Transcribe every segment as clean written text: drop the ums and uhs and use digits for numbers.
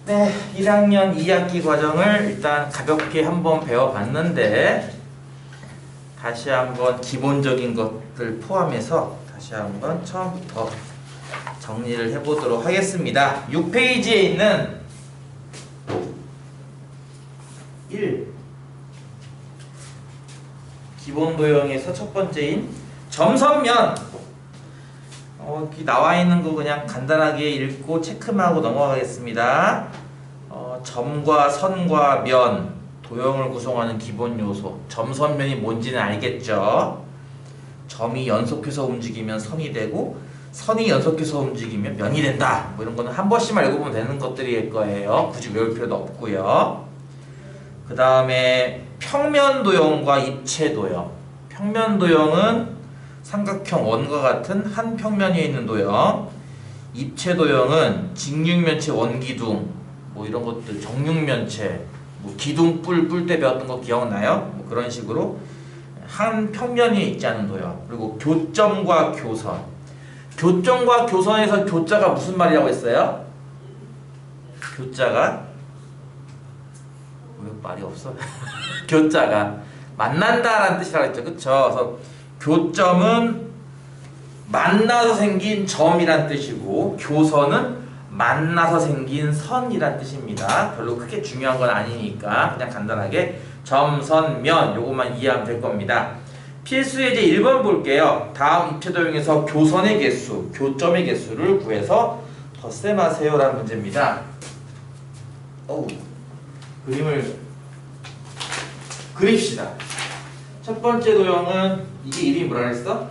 네, 1학년 2학기 과정을 일단 가볍게 한번 배워봤는데 다시 한번 기본적인 것들 포함해서 다시 한번 처음부터 정리를 해보도록 하겠습니다. 6페이지에 있는 1 기본 도형에서 첫 번째인 점선면 여기 나와 있는 거 그냥 간단하게 읽고 체크만 하고 넘어가겠습니다. 점과 선과 면, 도형을 구성하는 기본 요소. 점선면이 뭔지는 알겠죠? 점이 연속해서 움직이면 선이 되고 선이 연속해서 움직이면 면이 된다. 뭐 이런 거는 한 번씩만 읽어보면 되는 것들일 거예요. 굳이 외울 필요도 없고요. 그 다음에 평면 도형과 입체 도형. 평면 도형은 삼각형 원과 같은 한 평면 위에 있는 도형. 입체 도형은 직육면체 원기둥 뭐 이런 것들 정육면체 뭐 기둥 뿔 때 배웠던 거 기억나요? 뭐 그런 식으로 한 평면 위에 있지 않은 도형. 그리고 교점과 교선. 교점과 교선에서 교자가 무슨 말이라고 했어요? 교자가 왜 말이 없어? 교자가 만난다라는 뜻이라고 했죠. 그쵸? 그래서 교점은 만나서 생긴 점이란 뜻이고 교선은 만나서 생긴 선이란 뜻입니다. 별로 크게 중요한 건 아니니까 그냥 간단하게 점, 선, 면 요것만 이해하면 될 겁니다. 필수 예제 1번 볼게요. 다음 입체 도형에서 교선의 개수, 교점의 개수를 구해서 덧셈하세요 라는 문제입니다. 그림을 그립시다. 첫 번째 도형은 이게 이름이 뭐라 그랬어?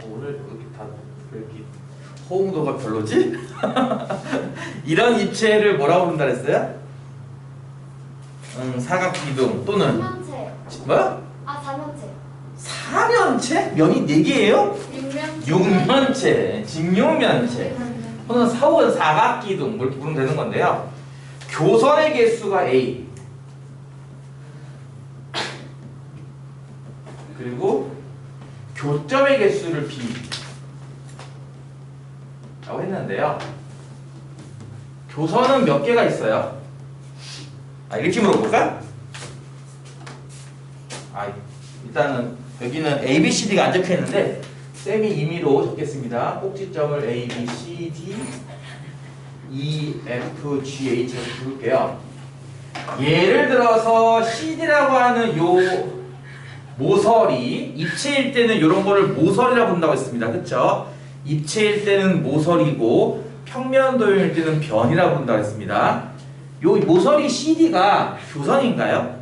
오늘 이렇게 다 이렇게 호응도가 별로지? 이런 입체를 뭐라고 부른다 그랬어요? 사각기둥 또는 삼면체. 뭐? 사면체. 사면체? 면이 4개예요? 육면체, 직육면체 또는 사원 사각기둥 뭐 이렇게 부르면 되는 건데요. 교선의 개수가 A 그리고 교점의 개수를 B 라고 했는데요. 교선은 몇 개가 있어요? 이렇게 물어볼까? 일단은 여기는 A, B, C, D가 안 적혀 있는데 쌤이 임의로 적겠습니다. 꼭지점을 A, B, C, D, E, F, G, H 이렇게 부를게요. 예를 들어서 CD라고 하는 요 모서리, 입체일 때는 이런 거를 모서리라고 부른다고 했습니다. 그쵸? 입체일 때는 모서리고 평면 도형일 때는 변이라고 부른다고 했습니다. 요 모서리 CD가 교선인가요?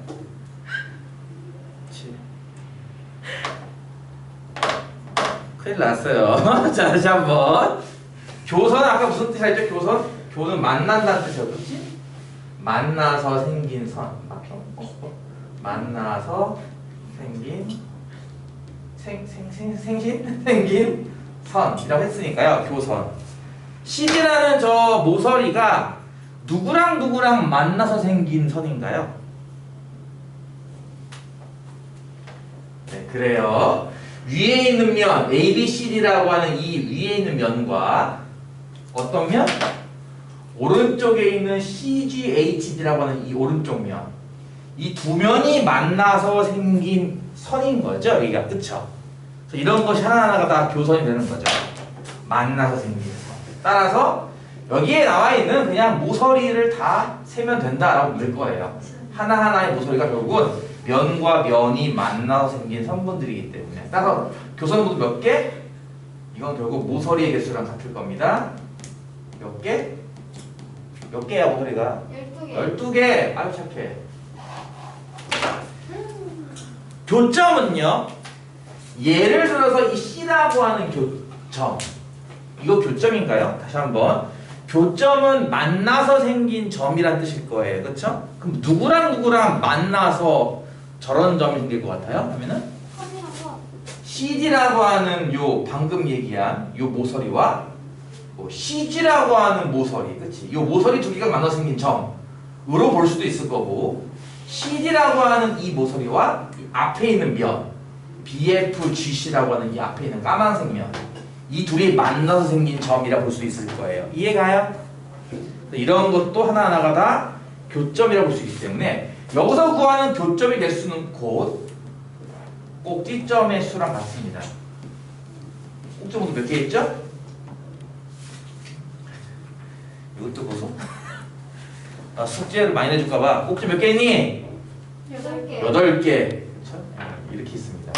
큰일 났어요. 자, 다시 한번. 교선 아까 무슨 뜻이 했죠? 교선? 교는 만난다는 뜻이었지? 만나서 생긴 선. 만나서 생긴 생긴 선이라고 했으니까요. 교선. CD라는 저 모서리가 누구랑 누구랑 만나서 생긴 선인가요? 네, 그래요. 위에 있는 면 ABCD라고 하는 이 위에 있는 면과 어떤 면? 오른쪽에 있는 CGHD라고 하는 이 오른쪽 면. 이 두 면이 만나서 생긴 선인 거죠. 여기가 그쵸? 그래서 이런 것이 하나하나가 다 교선이 되는 거죠. 만나서 생긴 선. 따라서 여기에 나와 있는 그냥 모서리를 다 세면 된다라고 볼 거예요. 하나하나의 모서리가 결국은 면과 면이 만나서 생긴 선분들이기 때문에 따라서 교선분들 몇 개? 이건 결국 모서리의 개수랑 같을 겁니다. 몇 개? 몇 개야 모서리가? 12개. 12개. 아유 착해. 교점은요. 예를 들어서 이 C라고 하는 교점. 이거 교점인가요? 다시 한번. 교점은 만나서 생긴 점이란 뜻일 거예요. 그쵸? 그럼 누구랑 만나서 저런 점이 생길 것 같아요? 하면은 CD라고 하는 요 방금 얘기한 요 모서리와 CG라고 하는 모서리, 그치? 요 모서리 두 개가 만나서 생긴 점으로 볼 수도 있을 거고 CD라고 하는 이 모서리와 이 앞에 있는 면 BFGC라고 하는 이 앞에 있는 까만색 면 이 둘이 만나서 생긴 점이라 볼 수 있을 거예요. 이해가요? 이런 것도 하나하나가 다 교점이라고 볼 수 있기 때문에 여기서 구하는 교점이 될 수는 곧 꼭지점의 수랑 같습니다. 꼭지점도 몇 개 있죠? 이것도 보소. 숙제를 많이 내줄까봐 꼭지 몇 개 있니? 8개. 8개. 그렇죠? 이렇게 있습니다.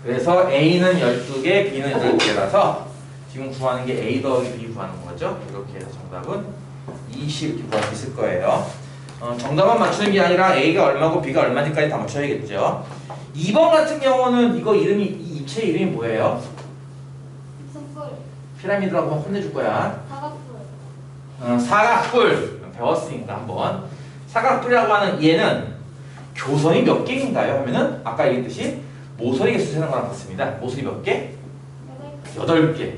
그래서 A는 12개, B는 8개라서 지금 구하는 게 A 더하기 B 구하는 거죠. 이렇게 해서 정답은 20 이렇게 구할 수 있을 거예요. 정답만 맞추는 게 아니라 A가 얼마고 B가 얼마인지까지 다 맞춰야겠죠. 2번 같은 경우는 이거 이름이, 이 입체 이름이 뭐예요? 승뿔. 피라미드라고 혼내줄 거야. 사각뿔. 사각뿔 배웠으니까 한번. 사각뿔이라고 하는 얘는 교선이 몇 개인가요? 하면은 아까 얘기했듯이 모서리 개수 세는 거랑 같습니다. 모서리 몇 개? 8개.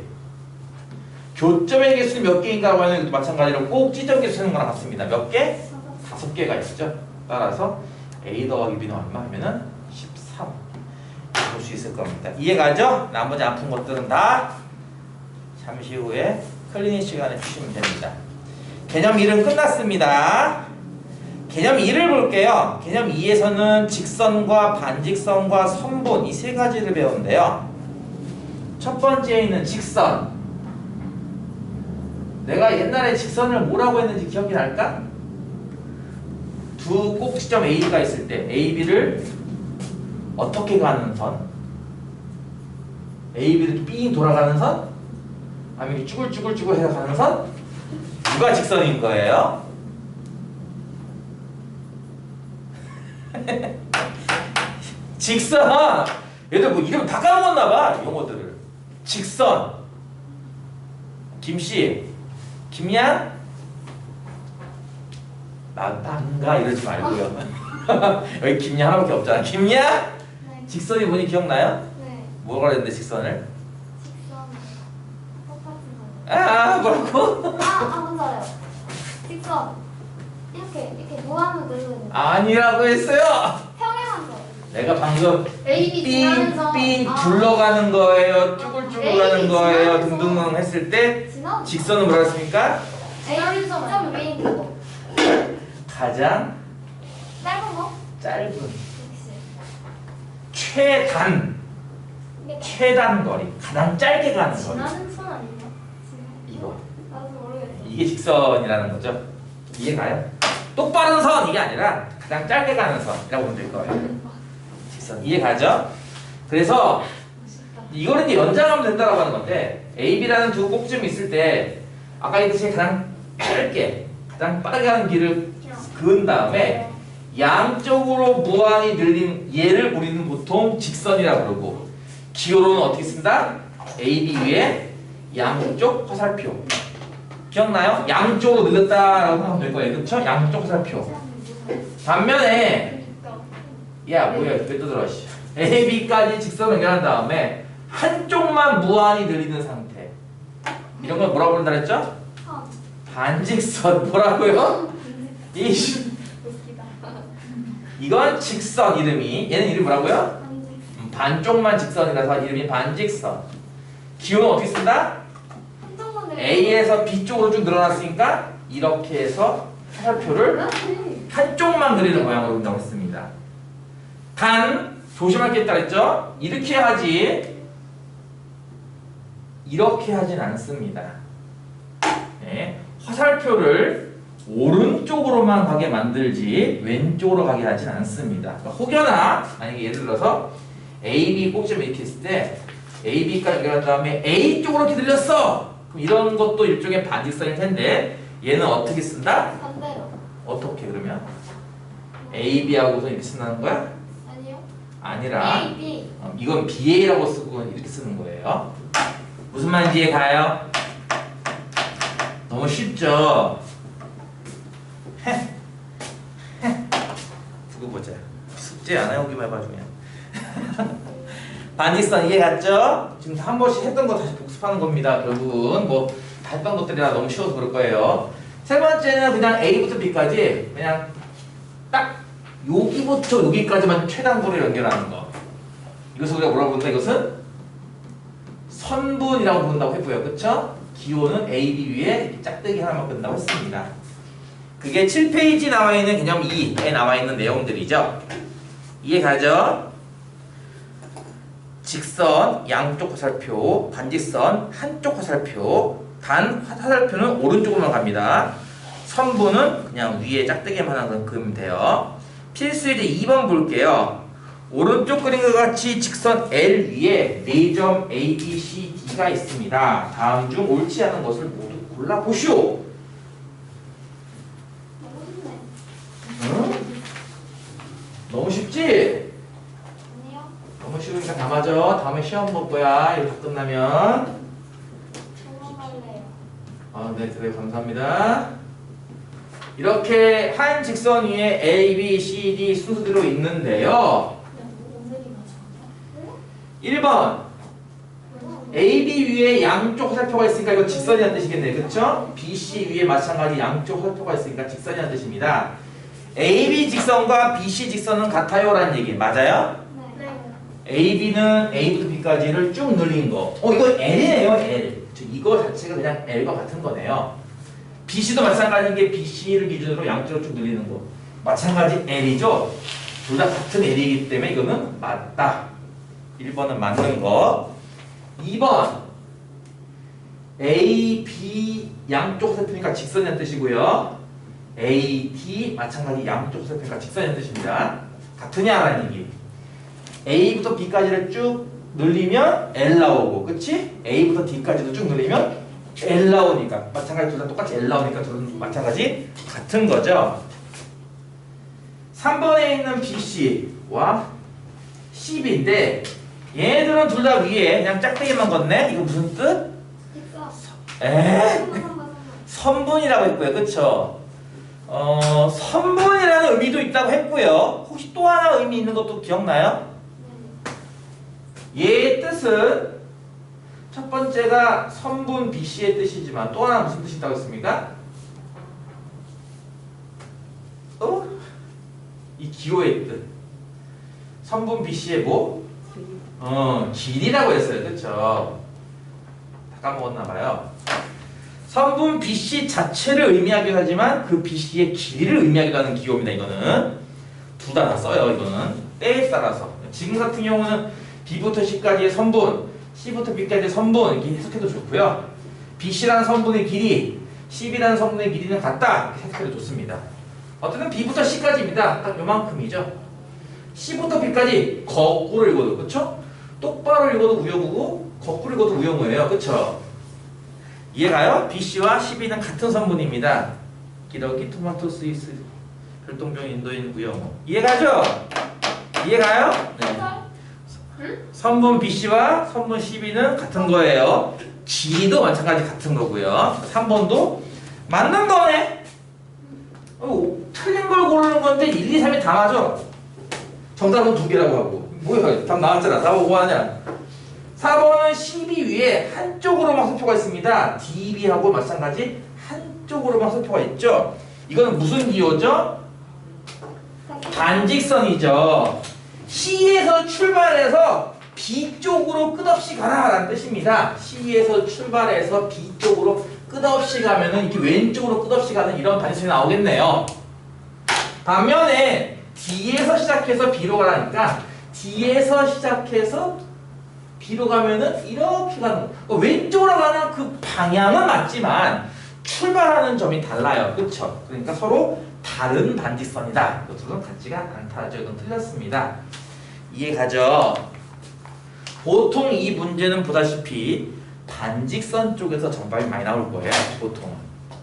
교점의 개수는 몇 개인가 하면 이것도 마찬가지로 꼭지점 개수 세는 거랑 같습니다. 몇 개? 5개가 있죠. 따라서 A 더하기 B는 얼마 하면은 13 볼 수 있을 겁니다. 이해가죠? 나머지 아픈 것들은 다 잠시 후에 클리닉 시간에 주시면 됩니다. 개념 1은 끝났습니다. 개념 2를 볼게요. 개념 2에서는 직선과 반직선과 선분 이 세 가지를 배우는데요. 첫 번째에 있는 직선. 내가 옛날에 직선을 뭐라고 했는지 기억이 날까? 두 꼭지점 A가 있을 때 AB를 어떻게 가는 선? AB를 이렇게 삥 돌아가는 선? 아니면 이렇게 쭈글쭈글쭈글 해서 가는 선? 누가 직선인 거예요? 직선! 얘들 뭐 이름 다 까먹었나봐 용어들을. 직선 김씨 김양 난가 이러지 말고요. 여기 김양 하나밖에 없잖아. 김양? 네. 직선이 뭔지 기억나요? 네. 뭐가 그랬는데 직선을? 직선. 똑같은 거. 아 뭐라고? 맞아요. 직선. 이렇게 무한으로 늘리는 거. 아니라고 했어요. 평행한 거. 내가 방금 AB 지나면서. 삥삥 굴러가는 거예요. 쭈글쭈글 가는 거예요. 등등등 했을 때 지나면서. 직선은 뭐라 했습니까? A 점 위에 있는 거. 가장 짧은 거? 짧은 역시. 최단 이게 최단 거리 가장 짧게 가는 거리 지나는 선 아닌가? 이거 나도 모르겠어. 이게 직선이라는 거죠. 이해가요? 똑바른 선 이게 아니라 가장 짧게 가는 선이라고 보면 될 거예요. 직선 이해가죠? 그래서 이거는 이제 연장하면 된다고 하는 건데 AB라는 두 꼭지점이 있을 때 아까 얘기했듯이 가장 짧게 가장 빠르게 가는 길을 그은 다음에 양쪽으로 무한히 늘린 얘를 우리는 보통 직선이라고 그러고 기호로는 어떻게 쓴다? AB 위에 양쪽 화살표 기억나요? 양쪽으로 늘렸다라고 하면 될 거예요. 그렇죠? 양쪽 화살표 반면에 야 뭐야 왜 떠들어 씨. AB까지 직선 연결한 다음에 한쪽만 무한히 늘리는 상태 이런 걸 뭐라고 부른다 그랬죠? 반직선 뭐라고요? 이건 직선 이름이 얘는 이름이 뭐라고요? 반쪽만 직선이라서 이름이 반직선 기호는 어떻게 쓴다? A에서 B 쪽으로 쭉 늘어났으니까 이렇게 해서 화살표를 한쪽만 그리는 모양으로 그린다고 했습니다. 단 조심할 게 있다 그랬죠? 이렇게 하지 이렇게 하진 않습니다. 네, 화살표를 오른쪽으로만 가게 만들지 왼쪽으로 가게 하진 않습니다. 그러니까 혹여나 만약에 예를 들어서 AB 꼭지점 이렇게 했을 때 AB까지 연결한 다음에 A 쪽으로 이렇게 늘렸어. 그럼 이런 것도 일종의 반직선일 텐데 얘는 어떻게 쓴다? 반대로. 어떻게 그러면? AB하고서 이렇게 쓴다는 거야? 아니요. 아니라 A, B. 이건 BA라고 쓰고 이렇게 쓰는 거예요. 무슨 말인지 이해가요? 너무 쉽죠? 두고 보자. 숙제 안 해오기만 해봐 그냥. 반직선 이해 갔죠? 지금 한 번씩 했던 거 다시 복습하는 겁니다. 결국은 뭐 다 했던 것들이라 너무 쉬워서 그럴 거예요. 세 번째는 그냥 A부터 B까지 그냥 딱 여기부터 여기까지만 최단거리를 연결하는 거. 이것을 우리가 뭐라고 부른다? 이것은 선분이라고 부른다고 했고요. 그쵸? 기호는 A, B 위에 짝대기 하나만 끈다고 했습니다. 그게 7페이지 나와 있는 개념 2에 나와 있는 내용들이죠. 이해 가죠? 직선 양쪽 화살표, 반직선 한쪽 화살표. 단 화살표는 오른쪽으로만 갑니다. 선분은 그냥 위에 짝대기만 하나 그으면 돼요. 필수예제 2번 볼게요. 오른쪽 그림과 같이 직선 L 위에 4점 A, B, C, D가 있습니다. 다음 중 옳지 않은 것을 모두 골라보시오. 너무 쉽네. 응? 너무 쉽지? 아니요. 너무 쉬우니까 다 맞아. 다음에 시험 볼 거야. 이거 다 끝나면. 도망갈래요. 네, 그래 감사합니다. 이렇게 한 직선 위에 A, B, C, D 순서대로 있는데요. 오늘이 맞아. 1번 A, B 위에 양쪽 화살표가 있으니까 이거 직선이라는 뜻이겠네요. 그쵸? B, C 위에 마찬가지 양쪽 화살표가 있으니까 직선이라는 뜻입니다. A, B 직선과 B, C 직선은 같아요 라는 얘기 맞아요? 네. A, B는 A부터 B까지를 쭉 늘린 거. 이거 L이네요, L. 이거 자체가 그냥 L과 같은 거네요. B, C도 마찬가지인 게 B, C를 기준으로 양쪽으로 쭉 늘리는 거. 마찬가지 L이죠? 둘 다 같은 L이기 때문에 이거는 맞다. 1번은 맞는 거. 2번 A, B 양쪽 화살표니까 직선이라는 뜻이고요. A, D 마찬가지 양쪽 화살표니까 직선이라는 뜻입니다. 같으냐라는 얘기. A부터 B까지를 쭉 늘리면 L 나오고, 그치? A부터 D까지도 쭉 늘리면 L 나오니까 마찬가지 둘 다 똑같이 L 나오니까 둘은 마찬가지 같은 거죠. 3번에 있는 BC와 CB인데 얘들은 둘 다 위에 그냥 짝대기만 걷네? 이거 무슨 뜻? 직선. 에? 선분. 선분이라고 했고요. 그쵸? 선분이라는 의미도 있다고 했고요. 혹시 또 하나 의미 있는 것도 기억나요? 얘의 뜻은 첫 번째가 선분 BC의 뜻이지만 또 하나 무슨 뜻이 있다고 했습니까? 이 기호의 뜻. 선분 BC의 뭐? 길이라고 했어요. 그쵸? 다 까먹었나봐요. 선분 BC 자체를 의미하기도 하지만 그 BC의 길이를 의미하기도 하는 기호입니다. 이거는 둘 다 써요. 이거는 때에 따라서. 지금 같은 경우는 B부터 C까지의 선분, C부터 B까지의 선분 이렇게 해석해도 좋고요. BC라는 선분의 길이, CB라는 선분의 길이는 같다 이렇게 해석해도 좋습니다. 어쨌든 B부터 C까지입니다. 딱 요만큼이죠. C부터 B까지 거꾸로 읽어도 그쵸? 똑바로 읽어도 우영우고 거꾸로 읽어도 우영우예요. 그쵸? 이해가요? BC와 CB는 같은 선분입니다. 기러기, 토마토, 스위스, 별똥별, 인도인, 우영우. 이해가죠? 이해가요? 네. 선분 BC와 선분 CB는 같은 거예요. 길이도 마찬가지 같은 거고요. 3번도 맞는 거네. 틀린 걸 고르는 건데 1, 2, 3이 다 맞아. 정답은 2개라고 하고. 뭐야? 답 나왔잖아. 4번 뭐 하냐? 4번은 CB 위에 한쪽으로만 화살표가 있습니다. DB하고 마찬가지 한쪽으로만 화살표가 있죠. 이거는 무슨 기호죠? 반직선이죠. C에서 출발해서 B 쪽으로 끝없이 가라 라는 뜻입니다. C에서 출발해서 B 쪽으로 끝없이 가면은 이렇게 왼쪽으로 끝없이 가는 이런 반직선이 나오겠네요. 반면에 D에서 시작해서 B로 가라니까 D에서 시작해서 B로 가면은 이렇게 가는 거. 왼쪽으로 가는 그 방향은 맞지만 출발하는 점이 달라요. 그쵸? 그러니까 서로 다른 반직선이다. 이 둘은 같지가 않다죠. 이건 틀렸습니다. 이해가죠? 보통 이 문제는 보다시피 반직선 쪽에서 정답이 많이 나올 거예요. 보통은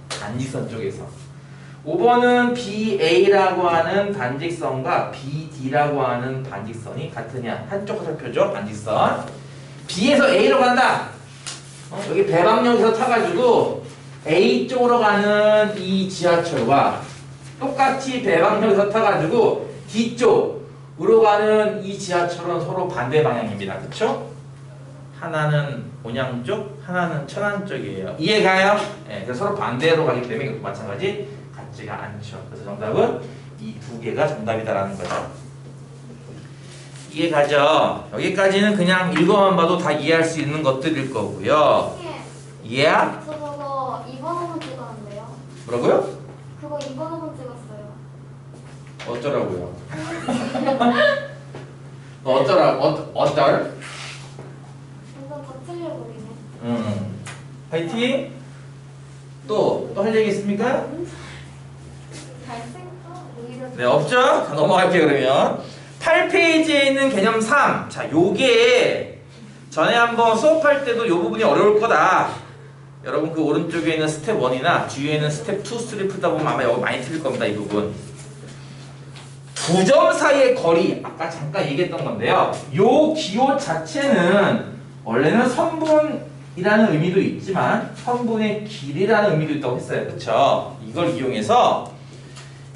반직선 쪽에서. 5번은 BA라고 하는 반직선과 BD라고 하는 반직선이 같으냐? 한쪽 화살표죠. 반직선. B에서 A로 간다. 여기 배방역에서 타가지고 A 쪽으로 가는 이 지하철과 똑같이 배방역에서 타가지고 D 쪽으로 가는 이 지하철은 서로 반대 방향입니다. 그쵸? 하나는 온양 쪽, 하나는 천안 쪽이에요. 이해가요? 네, 그래서 서로 반대로 가기 때문에 이것도 마찬가지 같지가 않죠. 그래서 정답은 이 2개가 정답이다라는 거죠. 이해가죠? 여기까지는 그냥 읽어만 봐도 다 이해할 수 있는 것들일 거고요. 선생님, 이해? 저 그거 2번 호문 찍었는데요. 뭐라고요? 그거 2번 호문 찍었어요. 어쩌라고요? 어쩌라고? 어떨? 완전 다 틀려버리네. 화이팅! 또 할 얘기 있습니까? 잘생겨? 오히려 네, 없죠? 자, 넘어갈게요, 그러면. 8페이지에 있는 개념 3. 자, 요게 전에 한번 수업할 때도 요 부분이 어려울 거다. 여러분 그 오른쪽에 있는 스텝 1이나 뒤에 있는 스텝 2, 3 풀다 보면 아마 여기 많이 틀릴 겁니다, 이 부분. 두 점 사이의 거리, 아까 잠깐 얘기했던 건데요. 요 기호 자체는 원래는 선분이라는 의미도 있지만 선분의 길이라는 의미도 있다고 했어요. 그쵸? 이걸 이용해서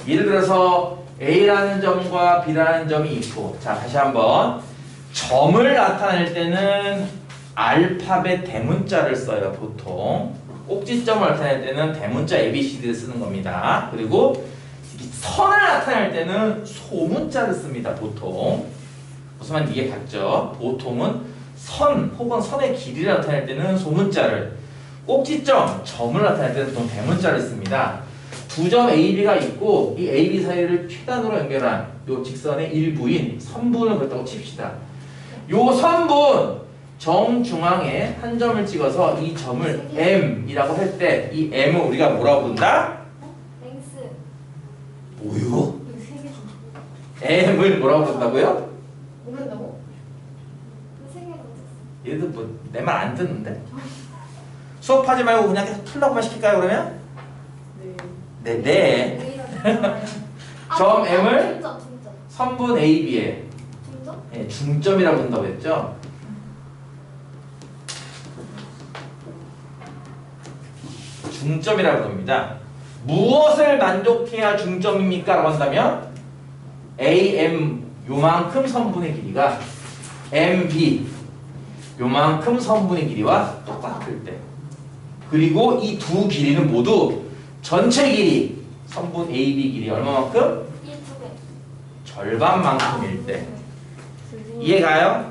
예를 들어서 A라는 점과 B라는 점이 있고, 자 다시 한번 점을 나타낼 때는 알파벳 대문자를 써요. 보통 꼭지점을 나타낼 때는 대문자 ABCD를 쓰는 겁니다. 그리고 선을 나타낼 때는 소문자를 씁니다. 보통 무슨 말인지 이해 갔죠? 보통은 선 혹은 선의 길이를 나타낼 때는 소문자를, 꼭지점, 점을 나타낼 때는 보통 대문자를 씁니다. 두 점 AB가 있고 이 AB 사이를 최단으로 연결한 요 직선의 일부인 선분을 그렸다고 칩시다. 요 선분 정중앙에 한 점을 찍어서 이 점을 M이라고 할 때 이 M을 우리가 뭐라고 부른다? 랭스. 뭐요? 이거 세개 좀. M을 뭐라고 부른다고요? 모른다고? 세개 던졌어. 얘들 뭐 내 말 안 듣는데? 수업하지 말고 그냥 계속 풀라고만 시킬까요 그러면? 네. 네. 점 M을 중점. 선분 AB의 중점? 네, 중점이라고 한다고 했죠? 중점이라고 합니다. 무엇을 만족해야 중점입니까? 라고 한다면 AM 요만큼 선분의 길이가 MB 요만큼 선분의 길이와 똑같을 때, 그리고 이 두 길이는 모두 전체 길이 선분 AB 길이 얼마만큼? 이 두 개. 절반만큼일 때. 이해가요?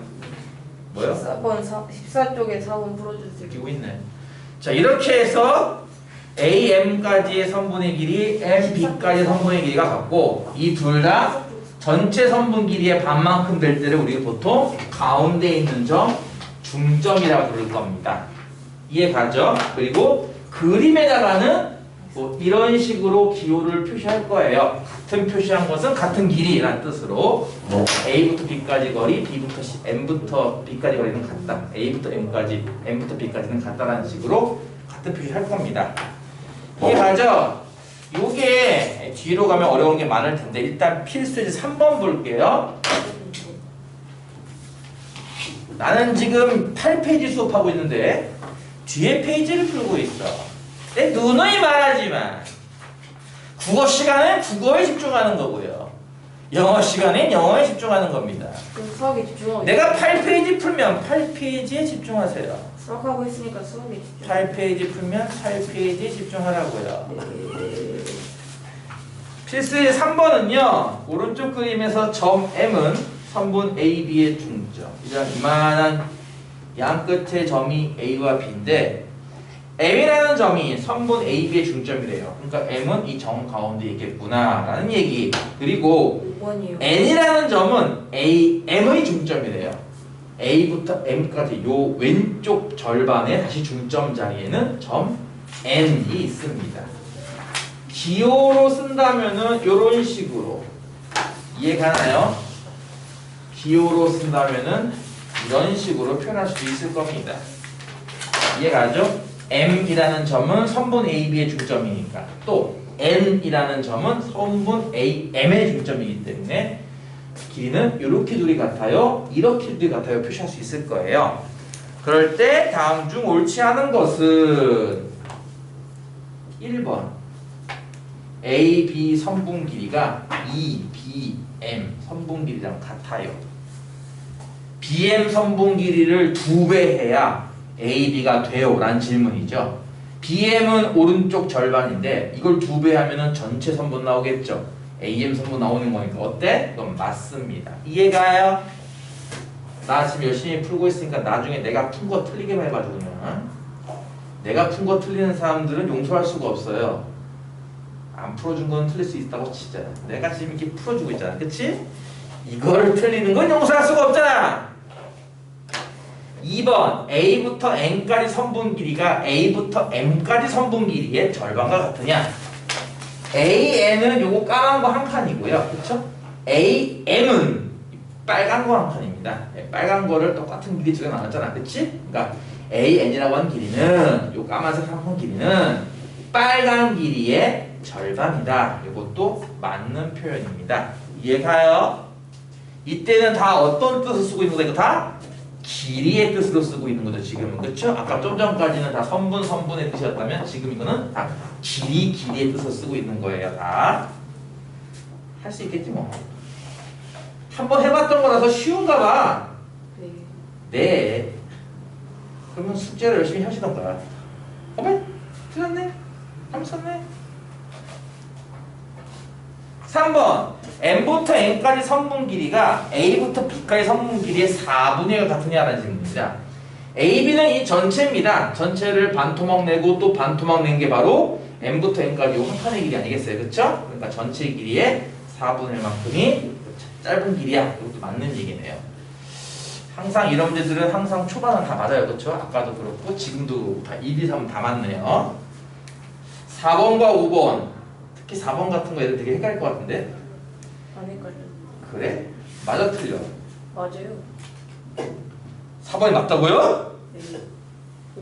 뭐요? 14쪽에 4번 풀어주세요. 끼고 있네. 자, 이렇게 해서 AM까지의 선분의 길이 MB까지의 선분의 길이가 같고 이 둘 다 전체 선분 길이의 반만큼 될 때를 우리가 보통 가운데 있는 점 중점이라고 부를 겁니다. 이해가죠? 그리고 그림에다가는 뭐 이런 식으로 기호를 표시할 거예요. 같은 표시한 것은 같은 길이라는 뜻으로 A부터 B까지 거리, B부터 M부터 B까지 거리는 같다. A부터 M까지, M부터 B까지는 같다라는 식으로 같은 표시할 겁니다. 이해가죠? 요게 뒤로 가면 어려운 게 많을 텐데 일단 필수제 3번 볼게요. 나는 지금 8페이지 수업하고 있는데 뒤에 페이지를 풀고 있어. 내 누누이 말하지만 국어 시간엔 국어에 집중하는 거고요. 영어 시간엔 영어에 집중하는 겁니다. 그럼 수학에 집중하고 내가 8페이지 풀면 8페이지에 집중하세요. 수학하고 있으니까 수학에 집중. 8페이지 풀면 8페이지에 집중하라고요. 네. 필수의 3번은요. 오른쪽 그림에서 점 M은 선분 AB의 중점. 이런 이만한 양 끝의 점이 A와 B인데 M이라는 점이 선분 AB의 중점이래요. 그러니까 M은 이 점 가운데 있겠구나 라는 얘기. 그리고 5번이요. N이라는 점은 M의 중점이래요. A부터 M까지 요 왼쪽 절반의 다시 중점 자리에는 점 N이 있습니다. 기호로 쓴다면은 요런 식으로 이해가나요? 기호로 쓴다면은 이런 식으로 표현할 수 있을 겁니다. 이해가죠? M이라는 점은 선분 AB의 중점이니까 또 N이라는 점은 선분 M의 중점이기 때문에 길이는 이렇게 둘이 같아요, 이렇게 둘이 같아요 표시할 수 있을 거예요. 그럴 때 다음 중 옳지 않은 것은 1번 AB 선분 길이가 2BM 선분 길이랑 같아요. BM 선분 길이를 2배 해야 AB가 돼요 라는 질문이죠. BM은 오른쪽 절반인데 이걸 2배 하면은 전체 선분 나오겠죠. AM 선분 나오는 거니까 어때? 그럼 맞습니다. 이해가요? 나 지금 열심히 풀고 있으니까 나중에 내가 푼 거 틀리게만 해가지고 그냥. 내가 푼 거 틀리는 사람들은 용서할 수가 없어요. 안 풀어준 건 틀릴 수 있다고 치자. 내가 지금 이렇게 풀어주고 있잖아. 그치? 이거를 틀리는 건 용서할 수가 없잖아. 2번 A부터 N까지 선분 길이가 A부터 M까지 선분 길이의 절반과 같으냐? AN은 요거 까만 거 한 칸이고요. 그쵸? AM은 빨간 거 한 칸입니다. 빨간 거를 똑같은 길이 두 개 나눴잖아. 그치? 그러니까 AN이라고 하는 길이는 요 까만색 한 칸 길이는 빨간 길이의 절반이다. 이것도 맞는 표현입니다. 이해가요? 이때는 다 어떤 뜻을 쓰고 있는 거다? 이거 다 길이의 뜻으로 쓰고 있는 거죠. 지금은. 그렇죠? 아까 좀 전까지는 다 선분의 뜻이었다면 지금 이거는 다 길이의 뜻을 쓰고 있는 거예요. 다. 할 수 있겠지 뭐. 한번 해봤던 거라서 쉬운가 봐. 네. 네. 그러면 숙제를 열심히 하시던가. 어메? 틀렸네? 감쌌네? 3번 M부터 N까지 선분 길이가 A부터 B까지 선분 길이의 4분의 1과 같으냐라는 질문입니다. AB는 이 전체입니다. 전체를 반토막 내고 또 반토막 낸 게 바로 M부터 N까지 한 칸의 길이 아니겠어요? 그쵸? 그러니까 전체 길이의 4분의 1만큼이 짧은 길이야. 이것도 맞는 얘기네요. 항상 이런 문제들은 항상 초반은 다 맞아요. 그쵸? 아까도 그렇고 지금도 다 1, 2, 3은 다 맞네요. 4번과 5번 특히 4번 같은 거 애들 되게 헷갈릴 것 같은데? 안 헷갈려. 그래? 맞아 틀려? 맞아요. 4번이 맞다고요? 네.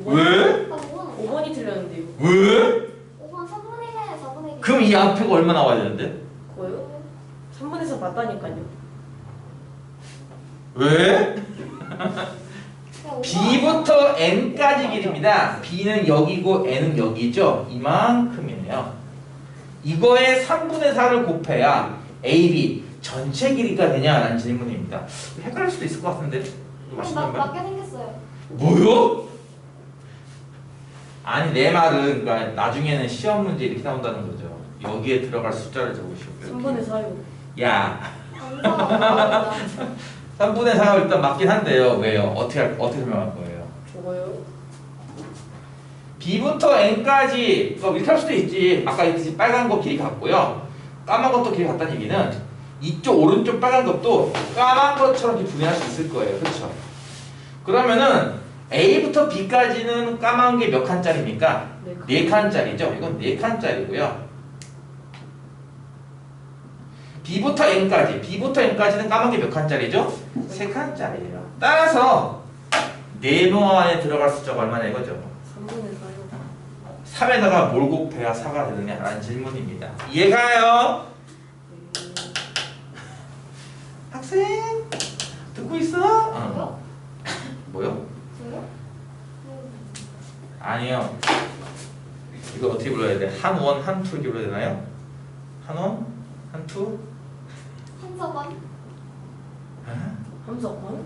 왜? 5번이 틀렸는데요. 왜? 5번 3분의 1, 4분의 1. 그럼 이 앞에가 얼마 나와야 되는데? 그거요? 3번에서 맞다니까요. 왜? B부터 N까지 길입니다. B는 여기고 N은 여기죠? 이만큼이네요. 이거에 3분의 4를 곱해야 AB 전체 길이가 되냐라는 질문입니다. 헷갈릴 수도 있을 것 같은데. 맞게 생겼어요. 뭐요? 아니 내 말은 그러니까 나중에는 시험 문제 이렇게 나온다는 거죠. 여기에 들어갈 숫자를 적으시고요. 3번에 4요. 야, 감사합니다. 3분의 4가 일단 맞긴 한데요. 왜요? 어떻게 설명할 거예요? 저거요? B부터 N까지 이렇게 할 수도 있지. 아까 얘기했듯이 빨간 거 길이 같고요. 까만 것도 길이 같다는 얘기는 이쪽 오른쪽 빨간 것도 까만 것처럼 이렇게 분해할 수 있을 거예요. 그렇죠? 그러면은 A부터 B까지는 까만 게 몇 칸짜리입니까? 네 4칸짜리죠. 이건 4칸짜리고요. B부터 N까지는 까만 게 몇 칸짜리죠? 3칸짜리예요. 따라서 네모 안에 들어갈 숫자가 얼마냐 이거죠. 3번에 4요. 3에다가 뭘 곱해야 4가 되느냐라는 질문입니다. 이해가요? 학생 듣고 있어? 저요? 뭐요? 저요? 아니요. 이거 어떻게 불러야 돼? 한원, 한투 이렇게 불러야 되나요? 한원, 한투? 한서번? 함석권?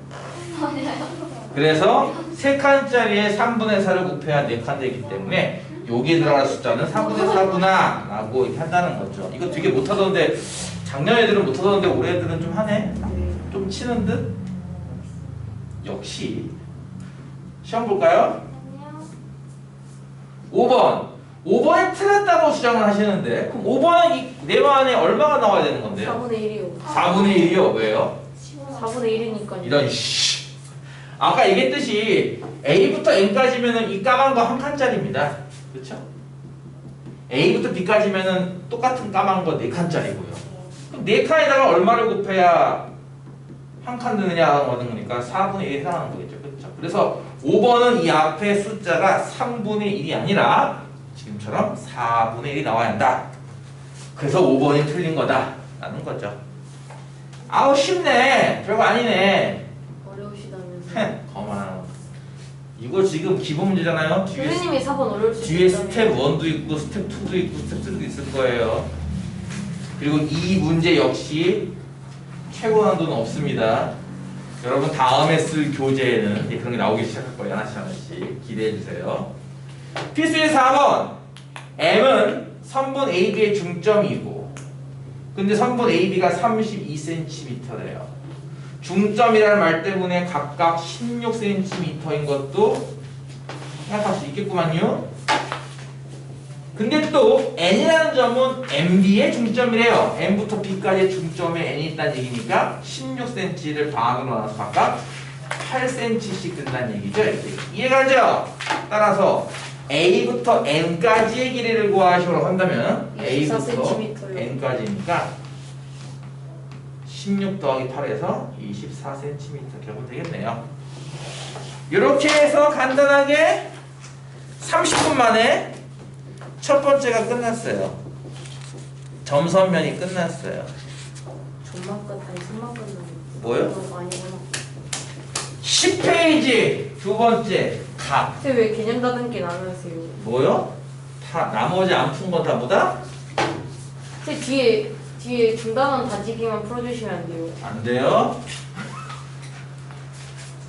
아니야, 한서번. 그래서 3칸짜리에 3분의 4를 곱해야 4칸 되기 때문에 여기에 들어갈 숫자는 3분의 4구나 라고 이렇게 한다는 거죠. 이거 되게 못하던데 작년 애들은 못하던데 올해 애들은 좀 하네? 네. 좀 치는 듯? 역시 시험 볼까요? 안녕. 5번 5번이 틀렸다고 주장을 하시는데 그럼 5번은 이 네모 안에 얼마가 나와야 되는 건데요? 4분의 1이요. 4분의 1이요. 왜요? 4분의 1이니까요. 이런 씨. 아까 얘기했듯이 A부터 N까지면은 이 까만 거 한 칸짜리입니다. 그렇죠? A부터 B까지면은 똑같은 까만 거 4칸짜리고요. 그럼 4칸에다가 얼마를 곱해야 한 칸 되느냐라고 하는 거니까 4분의 1에 해당하는 거겠죠. 그렇죠? 그래서 5번은 이 앞에 숫자가 3분의 1이 아니라 지금처럼 4분의 1이 나와야 한다. 그래서 5번이 틀린 거다 라는 거죠. 아우 쉽네. 별거 아니네. 어려우시다면서. 거만. 이거 지금 기본 문제잖아요. 교수님이 4번 어려울 수 뒤에 있다며. 스텝 1도 있고 스텝 2도 있고 스텝 3도 있을 거예요. 그리고 이 문제 역시 최고 난도는 없습니다. 여러분 다음에 쓸 교재에는 이제 그런 게 나오기 시작할 거예요. 하나씩 하나씩 기대해 주세요. 필수의 4번 M은 선분 AB의 중점이고 근데 선분 AB가 32cm래요. 중점이라는 말 때문에 각각 16cm인 것도 생각할 수 있겠구만요. 근데 또 n이라는 점은 MB의 중점이래요. M부터 B까지의 중점에 n이 있다는 얘기니까 16cm를 방으로 나눠서 각각 8cm씩 든다는 얘기죠. 이렇게. 이해가죠? 따라서 A부터 N까지의 길이를 구하시라고 한다면 A부터 24cm 요. N까지니까 16 더하기 8에서 24cm 이렇게 하면 되겠네요. 이렇게 해서 간단하게 30분 만에 첫 번째가 끝났어요. 점선면이 끝났어요. 전만 끝 아니 3만 끝나는. 뭐요? 너무 아니구나. 10페이지 두 번째 각. 근데 왜 개념 다듬기 안 하세요? 뭐요? 다 나머지 안 푼 건 다 뭐다? 근데 뒤에 중단원 다지기만 풀어주시면 안 돼요. 안 돼요.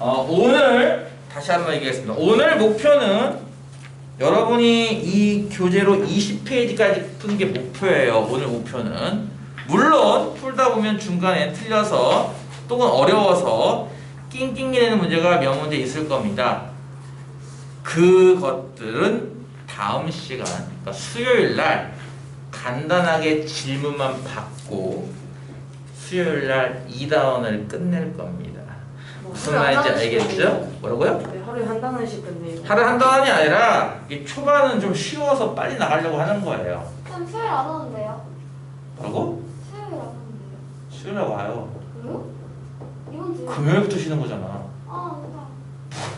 오늘 다시 한번 얘기하겠습니다. 오늘 목표는 여러분이 이 교재로 20페이지까지 푸는 게 목표예요. 오늘 목표는. 물론 풀다 보면 중간에 틀려서 또는 어려워서 낑낑기는 문제가 몇 문제 있을 겁니다. 그것들은 다음 시간, 그러니까 수요일 날 간단하게 질문만 받고 수요일 날 2단원을 끝낼 겁니다. 무슨 말인지 알겠죠? 뭐라고요? 네, 하루에 한 단원씩 끝내요. 하루 한 단원이 아니라 이 초반은 좀 쉬워서 빨리 나가려고 하는 거예요. 쌤 수요일 안 오는데요? 뭐라고? 수요일 안 오는데요? 수요일에 와요. 그래요? 이번 주에? 금요일부터 쉬는 거잖아. 아, 맞다.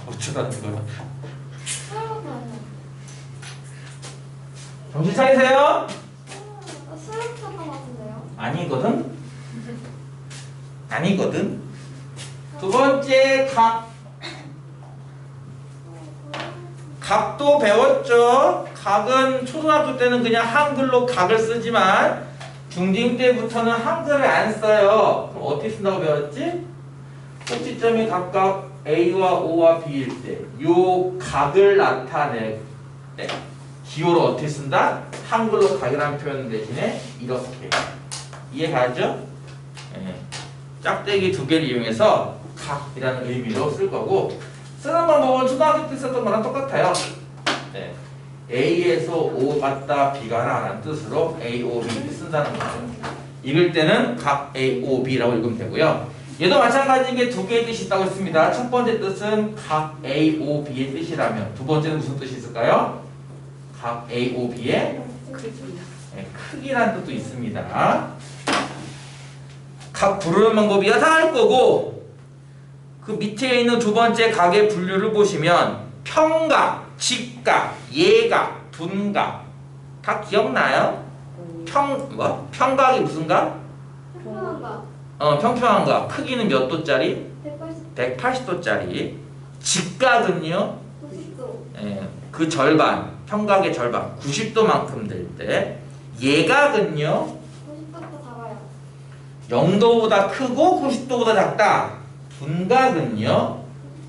어쩌라는 거야. 수요일부터 아니야. 정신 차리세요. 수요일부터 했던 것 같은데요? 아니거든. 아니거든. 두 번째 각. 각도 배웠죠? 각은 초등학교 때는 그냥 한글로 각을 쓰지만 중딩 때부터는 한글을 안 써요. 그럼 어떻게 쓴다고 배웠지? 꼭지점이 각각 A와 O와 B일 때 요 각을 나타낼 때 기호로 어떻게 쓴다? 한글로 각이라는 표현 대신에 이렇게. 이해가죠? 네. 짝대기 두 개를 이용해서 각이라는 의미로 쓸 거고 쓰는 방법은 초등학교 때 썼던 거랑 똑같아요. 네. A에서 O 같다 B가 나라는 뜻으로 A, O, B 쓴다는 거죠. 읽을 때는 각 A, O, B라고 읽으면 되고요. 얘도 마찬가지인 게 두 개의 뜻이 있다고 했습니다. 첫 번째 뜻은 각 A, O, B의 뜻이라면 두 번째는 무슨 뜻이 있을까요? 각 A, O, B의 크기라는 뜻도 있습니다. 각 부르는 방법이 여러 할 거고 그 밑에 있는 두 번째 각의 분류를 보시면 평각, 직각, 예각, 둔각 다 기억나요? 평각이 무슨 각? 평평한가? 평평한 각. 크기는 몇 도짜리? 180, 180도짜리. 직각은요? 90도. 그 절반, 평각의 절반 90도만큼 될 때. 예각은요? 90도보다 작아요. 0도보다 크고 90도보다 작다. 둔각은요?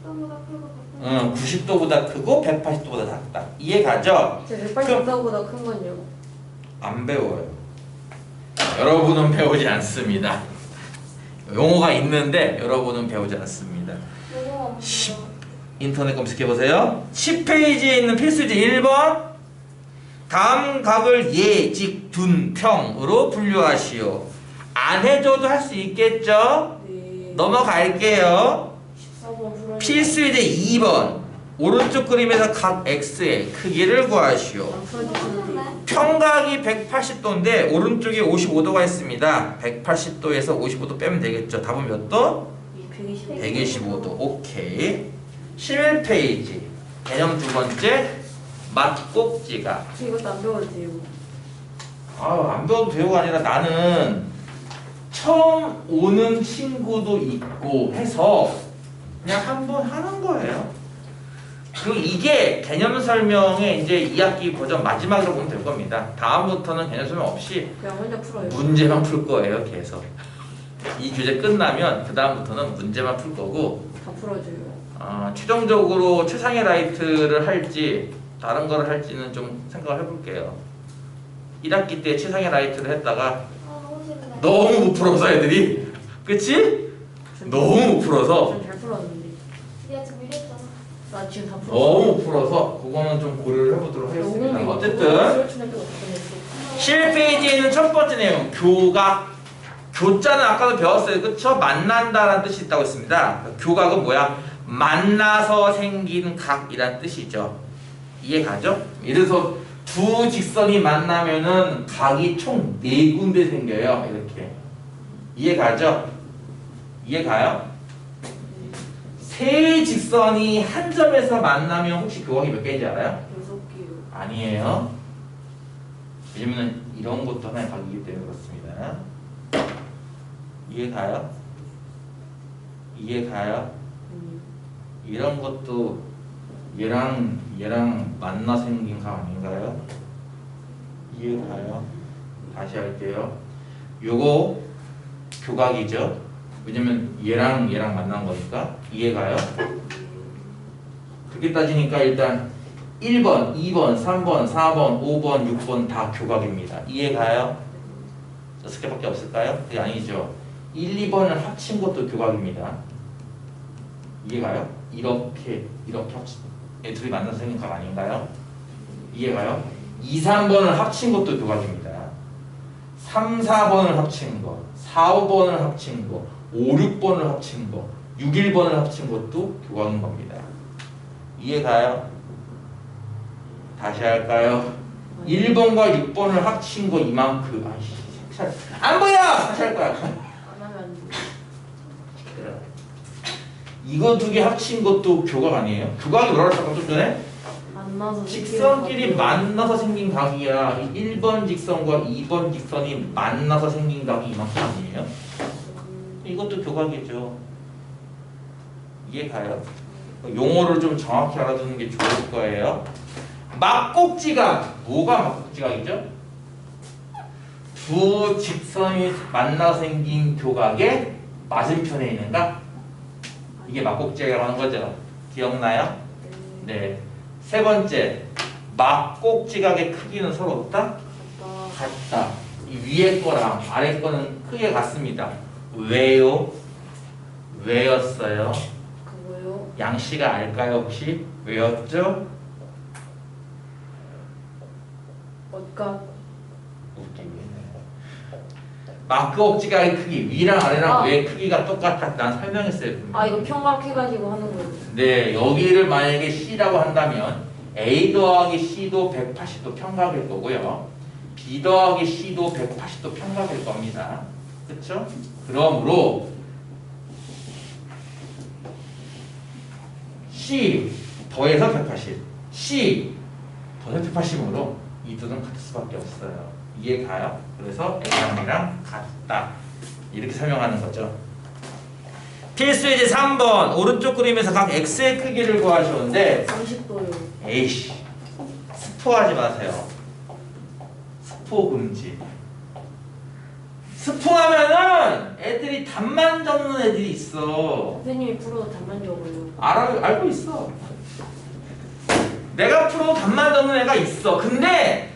90도보다 크고 90도보다 크고 180도보다 작다. 이해가죠? 제 180도보다 큰 건요. 안 배워요. 여러분은 배우지 않습니다. 용어가 있는데 여러분은 배우지 않습니다. 요거 없는데요. 인터넷 검색해보세요. 10페이지에 있는 필수제 1번 다음 각을 예, 직, 둔, 평으로 분류하시오. 안 해줘도 할 수 있겠죠? 네. 넘어갈게요. 14번 풀어요. 필수제 2번 오른쪽 그림에서 각 X의 크기를 구하시오. 안 풀어주시는데. 평각이 180도인데 오른쪽에 55도가 있습니다. 180도에서 55도 빼면 되겠죠. 답은 몇 도? 120. 125도. 오케이. 11페이지 개념 두 번째 맛꼭지가. 저 이것도 안 배워도 돼요. 안 배워도 돼요가 아니라 나는 처음 오는 친구도 있고 해서 그냥 한번 하는 거예요. 그리고 이게 개념 설명의 이제 2학기 버전 마지막으로 보면 될 겁니다. 다음부터는 개념 설명 없이 그냥 혼자 풀어요. 문제만 풀 거예요. 계속. 이 교재 끝나면 그 다음부터는 문제만 풀 거고 다 풀어줘요. 최종적으로 최상의 라이트를 할지 다른 거를 할지는 좀 생각을 해볼게요. 1학기 때 최상의 라이트를 했다가 아, 너무 싫은데. 너무 못 풀어서 애들이 그치? 너무 못 풀어서. 전 잘 풀었는데. 얘 지금 이랬잖아. 나 지금 다 풀었어. 너무 못 풀어서 그거는 좀 고려를 해보도록 하겠습니다. 어쨌든 실페이지에 있는 첫 번째 내용 교각. 교자는 아까도 배웠어요. 그쵸? 만난다라는 뜻이 있다고 했습니다. 교각은 뭐야? 만나서 생긴 각이란 뜻이죠. 이해가죠? 예를 들어서 두 직선이 만나면은 각이 총 4군데 생겨요. 이렇게. 이해가죠? 이해가요? 세 직선이 한 점에서 만나면 혹시 교각이 몇 개인지 알아요? 6개요. 아니에요. 왜냐면 이런 것도 하나의 각이기 때문에 그렇습니다. 이해가요? 이해가요? 이런 것도 얘랑 만나 생긴 각 아닌가요? 이해가요? 다시 할게요. 요거 교각이죠. 왜냐면 얘랑 만난 거니까. 이해가요? 그렇게 따지니까 일단 1번, 2번, 3번, 4번, 5번, 6번 다 교각입니다. 이해가요? 6개밖에 없을까요? 그게 아니죠. 1, 2번을 합친 것도 교각입니다. 이해가요? 이렇게 합친 얘 둘이 만나서 생긴 각 아닌가요? 이해가요? 2, 3번을 합친 것도 교각입니다. 3, 4번을 합친 거, 4, 5번을 합친 거, 5, 6번을 합친 거, 6, 1번을 합친 것도 교각인 겁니다. 이해가요? 다시 할까요? 1번과 6번을 합친 거 이만큼. 아이씨, 안 보여! 다시 할 거야. 안 하면 안 돼. 이거 두 개 합친 것도 교각 아니에요? 교각이 뭐라고 했었까 좀 전에? 만나서 직선끼리 만나서 생긴 각이야. 1번 직선과 2번 직선이 만나서 생긴 각이 이만큼 아니에요? 이것도 교각이죠. 이해가요? 용어를 좀 정확히 알아두는 게 좋을 거예요. 막곡지각. 뭐가 막곡지각이죠? 두 직선이 만나서 생긴 교각의 맞은편에 있는 각. 이게 막곡지각이라고 하는 거죠. 기억나요? 네. 세 번째, 막곡지각의 크기는 서로 없다? 같다. 이 위에 거랑 아래 거는 크게 같습니다. 왜요? 왜였어요? 그거요? 양씨가 알까요 혹시? 왜였죠? 어까 막곡지각의 크기, 위랑 아래랑 왜 크기가 똑같다? 난 설명했어요. 분명히. 이거 평각해가지고 하는 거예요. 네, 여기를 만약에 C라고 한다면 A 더하기 C도 180도 평각일 거고요. B 더하기 C도 180도 평각일 겁니다. 그렇죠? 그러므로 C 더해서 180, C 더해서 180으로 이 둘은 같을 수밖에 없어요. 이해가요? 그래서 A랑이랑 같다. 이렇게 설명하는 거죠. 필수예제 3번 오른쪽 그림에서 각 X의 크기를 구하시는데 30도요. 에이씨 스포하지 마세요. 스포 금지. 스포하면은 애들이 답만 적는 애들이 있어. 선생님이 풀어도 답만 적어요. 알고 있어. 내가 풀어도 답만 적는 애가 있어. 근데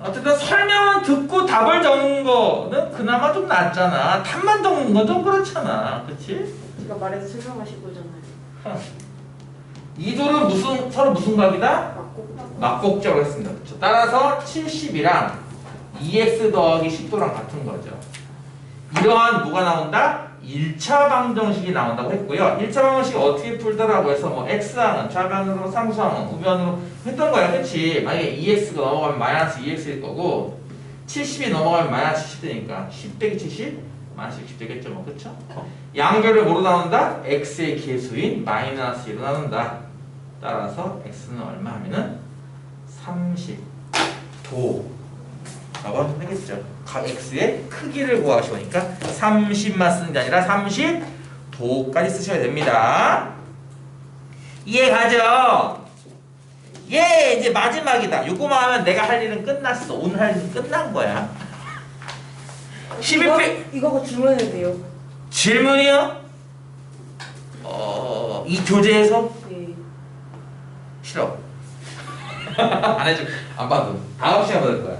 어쨌든 설명은 듣고 답을 적는 거는 그나마 좀 낫잖아. 답만 적는 건 좀 그렇잖아. 그치? 제가 말해서 설명하실 거잖아요. 이 둘은 서로 무슨 각이다? 막곡적으로 했습니다. 그렇죠? 따라서 70이랑 2x 더하기 10도랑 같은 거죠. 이러한 뭐가 나온다? 1차 방정식이 나온다고 했고요. 1차 방정식이 어떻게 풀더라고 해서 뭐 x항은 좌변으로 상수항은 우변으로 했던 거야. 그치? 만약에 2x가 넘어가면 마이너스 2x일 거고 70이 넘어가면 마이너스 70 되니까 10 빼기 70? 마이너스 60 되겠죠. 뭐 그쵸? 양변을 뭐로 나눈다? x의 계수인 마이너스 1로 나눈다. 따라서 x는 얼마 하면은 30도 라고 하면 되겠죠. 각 x의 크기를 구하시오니까 30만 쓰는 게 아니라 30도까지 쓰셔야 됩니다. 이해가죠? 예, 이제 마지막이다. 요거만 하면 내가 할 일은 끝났어. 오늘 할 일은 끝난 거야. 11회 이거 질문해도 돼요? 질문이요? 이 교재에서? 네. 싫어. 안 해줘. 안 봐도. 다음 시간에 받을 거야.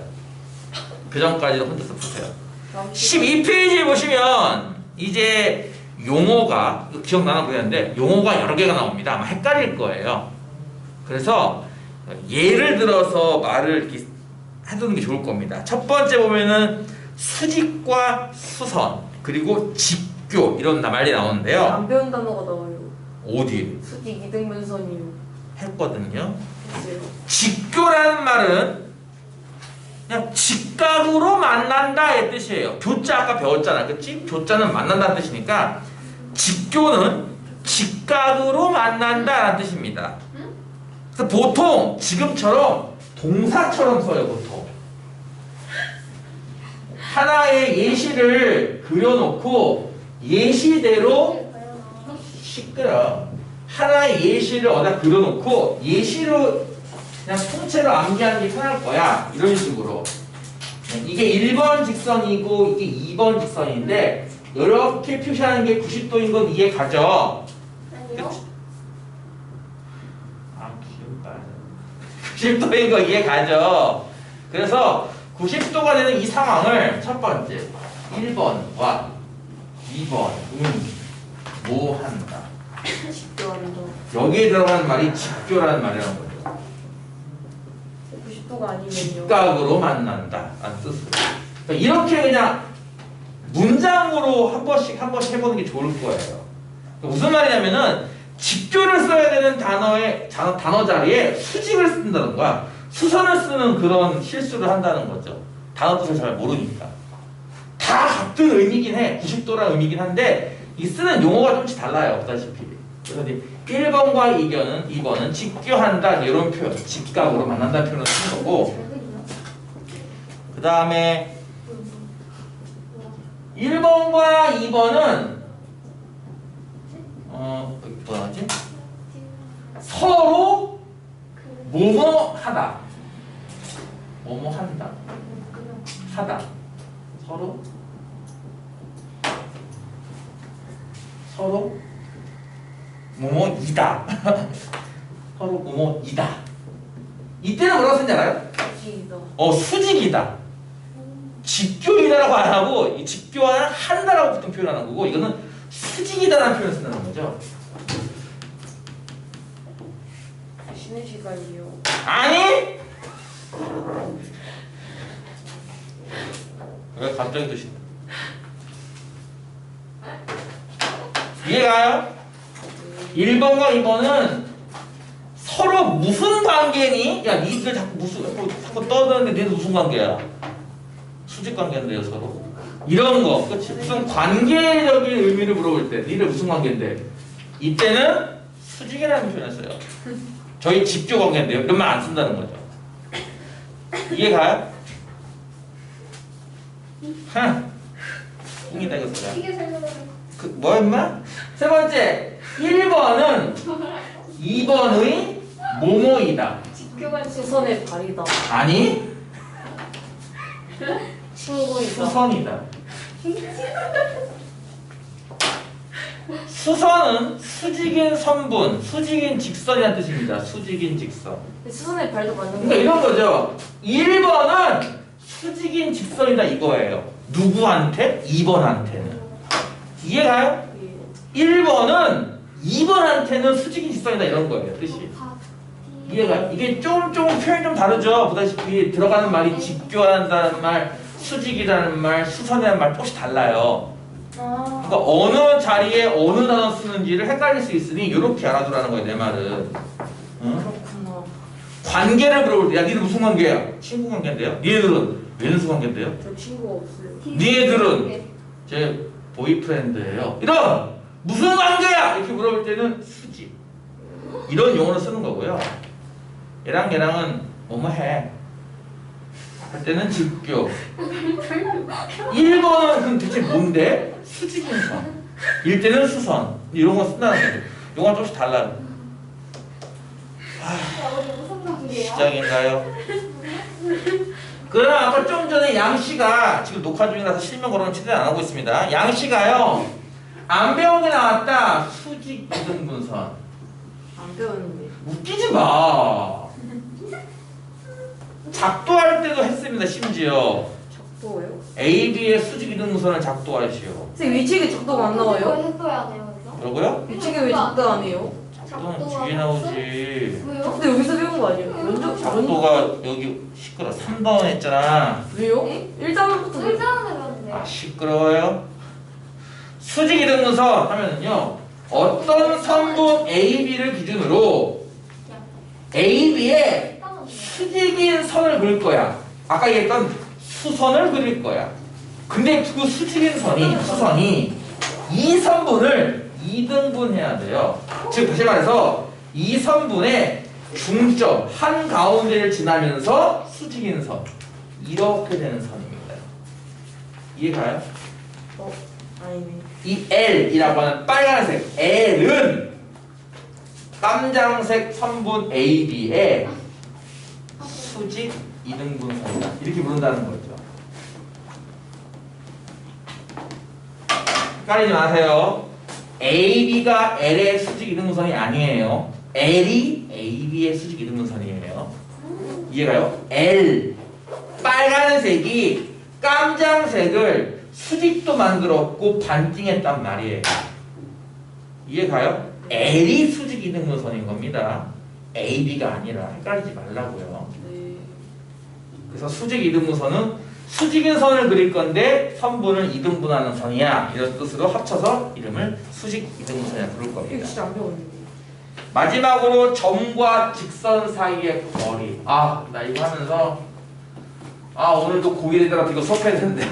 그 전까지는 혼자서 푸세요. 12페이지에 보시면 이제 용어가 이거 기억나나 모르겠는데 용어가 여러 개가 나옵니다. 아마 헷갈릴 거예요. 그래서 예를 들어서 말을 이렇게 해두는 게 좋을 겁니다. 첫 번째 보면은 수직과 수선 그리고 직교 이런 말이 나오는데요. 안 배운 단어가 나와요. 어디 수직 이등분선이요. 했거든요. 했어요. 직교라는 말은 그냥 직각으로 만난다의 뜻이에요. 교자 아까 배웠잖아, 그치? 교자는 만난다는 뜻이니까 직교는 직각으로 만난다라는 뜻입니다. 그래서 보통 지금처럼 동사처럼 써요. 보통 하나의 예시를 그려놓고 예시대로 시끄러 하나의 예시를 어디다 그려놓고 예시로 그냥 통째로 암기하는 게 편할 거야. 이런 식으로 이게 1번 직선이고 이게 2번 직선인데 이렇게 표시하는 게 90도인 건 이해 가죠? 아니요. 아, 귀엽다. 90도인 거 이해 가죠? 그래서 90도가 되는 이 상황을 첫 번째 1번과 2번은 뭐 한다? 직교한다. 여기에 들어가는 말이 직교라는 말이라는 거죠. 90도가 아니면요. 직각으로 만난다 라는 뜻으로. 그러니까 이렇게 그냥 문장으로 한 번씩 해보는 게 좋을 거예요. 그러니까 무슨 말이냐면은 직교를 써야 되는 단어 자리에 수직을 쓴다는 거야. 수선을 쓰는 그런 실수를 한다는 거죠. 단어 뜻을 잘 모르니까. 다 같은 의미긴 해. 90도라는 의미긴 한데 이 쓰는 용어가 조금씩 달라요. 보다시피. 그래서 1번과 2번은 직교한다 이런 표현, 직각으로 만난다는 표현을 쓰는 거고, 그 다음에 1번과 2번은 뭐라지? 서로 뭐뭐 하다, 뭐뭐 한다, 하다, 서로 뭐뭐이다. 서로 뭐뭐이다. 이때는 뭐라고 쓰는지 알아요? 수직이다. 수직이다. 직교이다라고 안 하고 이 직교와는 한다라고 보통 표현하는 거고 이거는 수직이다라는 표현을 쓴다는 거죠. 쉬는 시간이요. 아니? 왜 갑자기 드시나? 이해가요? 1번과 2번은 서로 무슨 관계니? 야, 니들 자꾸 떠드는데 니들 무슨 관계야? 수직 관계인데요, 서로. 이런 거, 그치? 무슨 관계적인 의미를 물어볼 때, 니들 무슨 관계인데? 이때는 수직이라는 표현을 써요. 저희 직교 관계인데요. 이런 말 안 쓴다는 거죠. 이해가요? 뿡이다 이거 써요. 이게 설명을. 뭐 임마? 세 번째 1번은 2번의 뭐뭐이다. 직교가 수선의 발이다. 아니 친구이다. 수선이다. 수선은 수직인 선분, 수직인 직선이라는 뜻입니다. 수직인 직선. 수선의 발도 맞는 그러니까 거예요. 이런 거죠. 1번은 수직인 직선이다 이거예요. 누구한테? 2번한테는. 이해가요? 1번은 2번한테는 수직인 직선이다 이런 거예요. 뜻이. 이해가요? 이게 조금 표현이 좀 다르죠. 보다시피 들어가는 말이 직교한다는 말, 수직이라는 말, 수선이라는 말 조금씩 달라요. 그러니까 어느 자리에 어느 단어 쓰는지를 헷갈릴 수 있으니 이렇게 알아두라는 거예요. 내 말은. 응? 그렇구나. 관계를 물어볼 때, 야, 니들 무슨 관계야? 친구 관계인데요? 니네들은 왼수 관계인데요? 저 친구가 없어요. 니네들은 제 보이프렌드예요. 이런 무슨 관계야? 이렇게 물어볼 때는 수직. 이런 용어를 쓰는 거고요. 얘랑 얘랑은 뭐뭐 해. 할 때는 직교. 1번은 그럼 대체 뭔데? 수직인 선. 일 때는 수선. 이런 거 쓴다는 거죠. 용어가 조금씩 달라요. 아버지 무슨 관계야? 시작인가요? 그러나 아까 좀 전에 양씨가 지금 녹화 중이라서 실명 거론은 최대한 안 하고 있습니다. 양씨가요 안 배운 게 나왔다. 수직 이등분선. 안 배웠는데. 웃기지 마. 작도할 때도 했습니다. 심지어 또요? AB의 수직 이등분선을 작도하시오. 쌤 위치가 작도가 안 나와요? 했어야 돼요, 그죠? 뭐라고요? 위치가 왜 작도 안 해요? 작도는 뒤에 나오지. 왜요? 작도 여기서 배운 거 아니에요? 먼저 작도가 여기 시끄러. 3번 했잖아. 왜요? 네? 1단원부터 의자는 배웠는데. 아 시끄러워요? 수직 이등분선 하면은요 어떤 선분 AB를 기준으로 AB에 수직인 선을 그릴 거야. 아까 얘기했던 수선을 그릴 거야. 근데 그 수직인 수선이 이 선분을 2등분 해야 돼요. 즉 다시 말해서 이 선분의 중점 한 가운데를 지나면서 수직인 선 이렇게 되는 선입니다. 이해가요? 아니네. 이 L이라고 하는 빨간색 L은 깜장색 선분 AB의 수직 이등분선이다. 이렇게 부른다는 거죠. 헷갈리지 마세요. AB가 L의 수직 이등분선이 아니에요. L이 AB의 수직 이등분선이에요. 이해가요? L 빨간색이 깜장색을 수직도 만들었고 반띵했단 말이에요. 이해가요? L이 수직 이등분선인 겁니다. AB가 아니라 헷갈리지 말라고요. 네. 그래서 수직 이등분선은 수직인 선을 그릴 건데 선분을 이등분하는 선이야. 이런 뜻으로 합쳐서 이름을 수직 이등분선이라 부를 이거 겁니다. 진짜 안 배웠는데. 마지막으로 점과 직선 사이의 거리. 아, 나 이거 하면서 오늘도 고1애들한테 이거 수업해야 되는데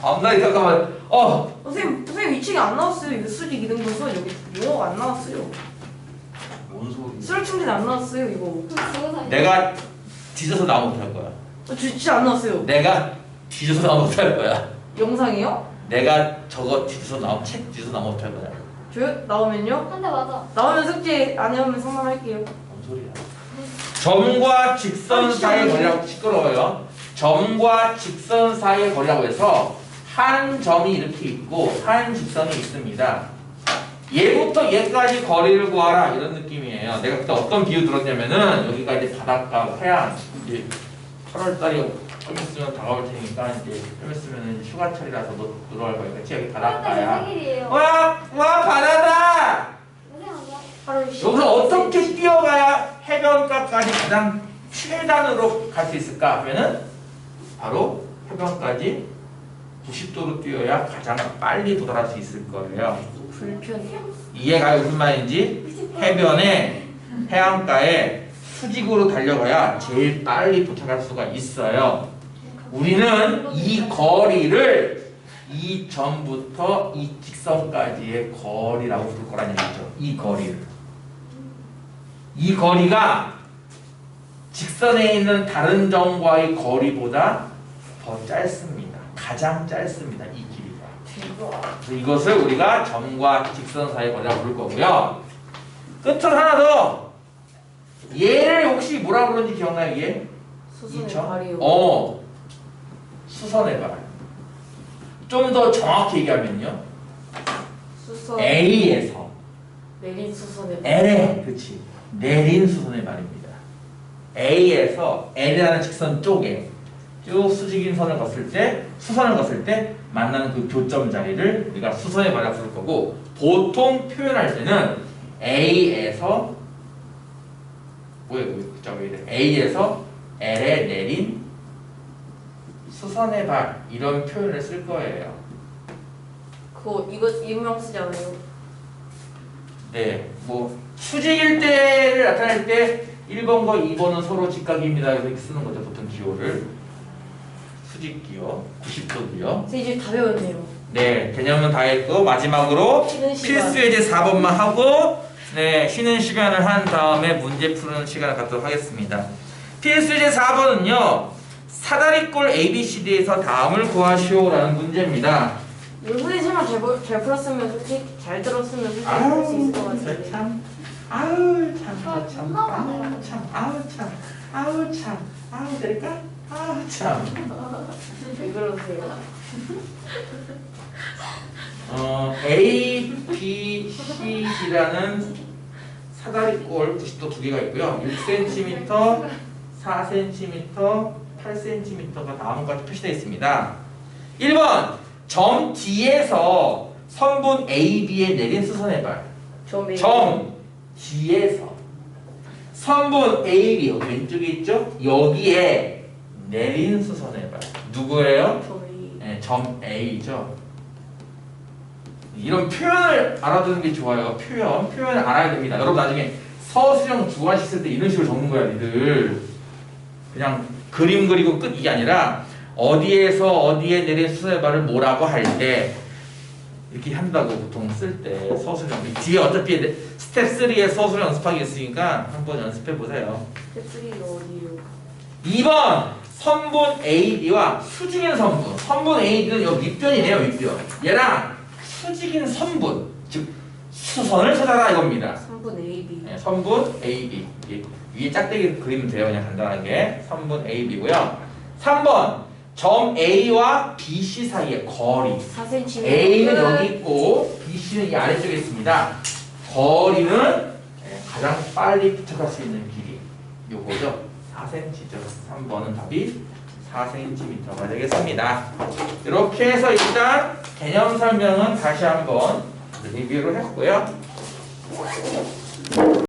나 이거 잠깐만 선생님 위치가 안 나왔어요. 이거 수직 이등분선 여기 영어가 안 나왔어요. 뭔 소리? 썰충진 안 나왔어요 이거. 내가 뒤져서 나오면 못할 거야. 진짜 안 나왔어요. 내가 뒤져서 나오면 못할 거야. 영상이요? 내가 저거 뒤져서 나오면 책 뒤져서 나오면 못할 거야. 저요? 나오면요? 한대 맞아. 나오면 숙제 안 해오면 상담할게요. 뭔 소리야? 점과 직선 사이의 거리라고 시끄러워요. 점과 직선 사이의 거리라고 해서 한 점이 이렇게 있고 한 직선이 있습니다. 얘부터 얘까지 거리를 구하라 이런 느낌이에요. 내가 그때 어떤 비유 들었냐면은 여기가 이제 바닷가 해안 이제 8월달이 좀 있으면 다가올 테니까 이제 좀 있으면 휴가철이라서 들어갈 거니까 여기 바닷가야. 생일이에요. 와 바다다. 여기서 어떻게 뛰어가야 해변가까지 가장 최단으로 갈 수 있을까 하면은 바로 해변까지 90도로 뛰어야 가장 빨리 도달할 수 있을 거예요. 불편해요. 이해가요? 무슨 말인지? 해변에 해안가에 수직으로 달려가야 제일 빨리 도착할 수가 있어요. 우리는 이 거리를 이 점부터 이 직선까지의 거리라고 부를 거라는 얘기죠. 이 거리를. 이 거리가 직선에 있는 다른 점과의 거리보다 더 짧습니다. 가장 짧습니다. 이 길이가. 그래서 이것을 우리가 점과 직선 사이의 거리라고 부를 거고요. 끝으로 하나 더. 얘를 혹시 뭐라 부르는지 기억나요? 얘? 수선의 이점? 발이요. 수선의 발. 좀 더 정확히 얘기하면요. 수선. A에서 내린 수선의 발. L에 그치 내린 수선의 발입니다. A에서 L이라는 직선 쪽에 쭉 수직인 선을 걷을 때 수선을 걷을 때 만나는 그 교점 자리를 우리가 수선의 발이라고 부를 거고 보통 표현할 때는 A에서 A에서 L에 내린 수선의 발 이런 표현을 쓸 거예요. 그거 이거 유명 쓰지 않아요? 네, 뭐 수직일 때를 나타낼 때 1번과 2번은 서로 직각입니다. 이렇게 쓰는 거죠. 보통 기호를 수직 기호, 90도 기호. 저 이제 다 배웠네요. 네, 개념은 다 했고 마지막으로 쉬는 시간. 필수 예제 4번만 하고 네 쉬는 시간을 한 다음에 문제 푸는 시간을 갖도록 하겠습니다. 필수 예제 4번은요 사다리꼴 ABCD에서 다음을 구하시오라는 문제입니다. 이거 선생님 설마 잘 풀었으면 솔직히 잘 들었으면 솔직히 할 수 있을 것 같은데. 참, 될까? 왜 그러세요? A, B, C, D라는 사다리꼴 90도 두 개가 있고요. 6cm, 4cm, 8cm가 다음과 같이 표시되어 있습니다. 1번 점 D에서 선분 AB에 내린 수선의 발. 점 A. 점 D에서 선분 AB 여기 왼쪽에 있죠? 여기에 내린 수선의 발. 누구예요? 점 A. 네, 점 A죠. 이런 표현을 알아두는 게 좋아요. 표현을 알아야 됩니다. 여러분 나중에 서술형 주관식 쓸 때 이런 식으로 적는 거야, 니들. 그냥 그림 그리고 끝 이게 아니라 어디에서 어디에 내린 수선의 발을 뭐라고 할 때 이렇게 한다고 보통 쓸 때 서술형 뒤에 어차피 스텝 3에 서술형 연습하기 있으니까 한번 연습해 보세요. 스텝 3가 어디요? 2번 선분 AB와 수직인 선분. 선분 AB는 여기 윗변이네요, 윗변. 얘랑 수직인 선분, 즉 수선을 찾아라 이겁니다. 3분 AB. 네, 선분 AB. 위에 짝대기 그리면 돼요, 그냥 간단하게. 선분 AB고요. 3번 점 A와 BC 사이의 거리. 4cm. A는 여기 있고 BC는 이 아래쪽에 있습니다. 거리는 가장 빨리 부착할 수 있는 길이 요거죠. 4cm죠. 3번은 답이 4cm가 되겠습니다. 이렇게 해서 일단 개념 설명은 다시 한번 리뷰를 했고요.